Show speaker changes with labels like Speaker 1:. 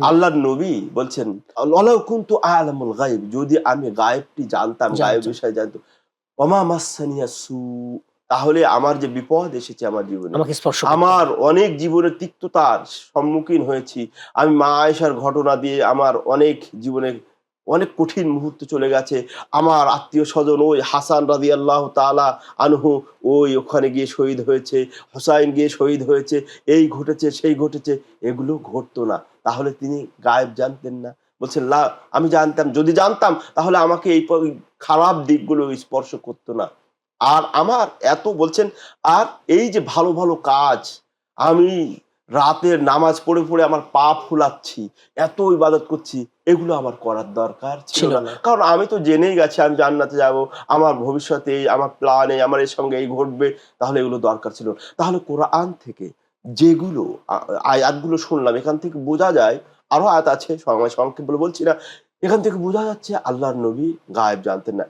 Speaker 1: আল্লাহর নবী বলছেন, "ওয়ালাউ কুনতু আ'লামুল গায়ব", যদি আমি গায়েবটি জানতাম, গায়েব বিষয় জানতাম, "ওমা মাসসানিয়া সু", তাহলে আমার যে বিপদ এসেছে আমার জীবনে,
Speaker 2: আমাকে স্পর্শ করত
Speaker 1: আমার
Speaker 2: না।
Speaker 1: অনেক জীবনের তিক্ততার সম্মুখীন হয়েছি। আমি মা আয়েশার ঘটনা দিয়ে আমার অনেক জীবনে অনেক কঠিন মুহূর্ত চলে গেছে। আমার আত্মীয়স্বজন ওই হাসান রাদিয়াল্লাহু তাআলা আনহু ওখানে গিয়ে শহীদ হয়েছে, হোসাইন গিয়ে শহীদ হয়েছে, এই ঘটেছে, সেই ঘটেছে। এগুলো ঘটতো না। তাহলে তিনি গায়েব জানতেন না? বলছেন, "লা", আমি জানতাম, যদি জানতাম তাহলে আমাকে এই খারাপ দিকগুলো স্পর্শ করত না। আর আমার এত বলছেন, আর এই যে ভালো, ভালো কাজ, আমি রাতের নামাজ পড়ে, পড়ে আমার পা ফুলাচ্ছি, এত ইবাদত করছি, এগুলো আমার করার দরকার ছিল
Speaker 2: ছিল
Speaker 1: না।
Speaker 2: না।
Speaker 1: কারণ আমি তো জেনেই গেছি আমি জান্নাতে যাবো। আমার ভবিষ্যতে এই, আমার প্ল্যান এই, আমার এর সঙ্গে এই ঘটবে। তাহলে এগুলো দরকার ছিল না। তাহলে কোরআন থেকে যেগুলো আয়াতগুলো শুনলাম, এখান থেকে বোঝা যায়, আরো আয়াত আছে, সময় সংক্ষেপ বলে বলছি না। এখান থেকে বোঝা যাচ্ছে আল্লাহর নবী গায়েব জানতেন না।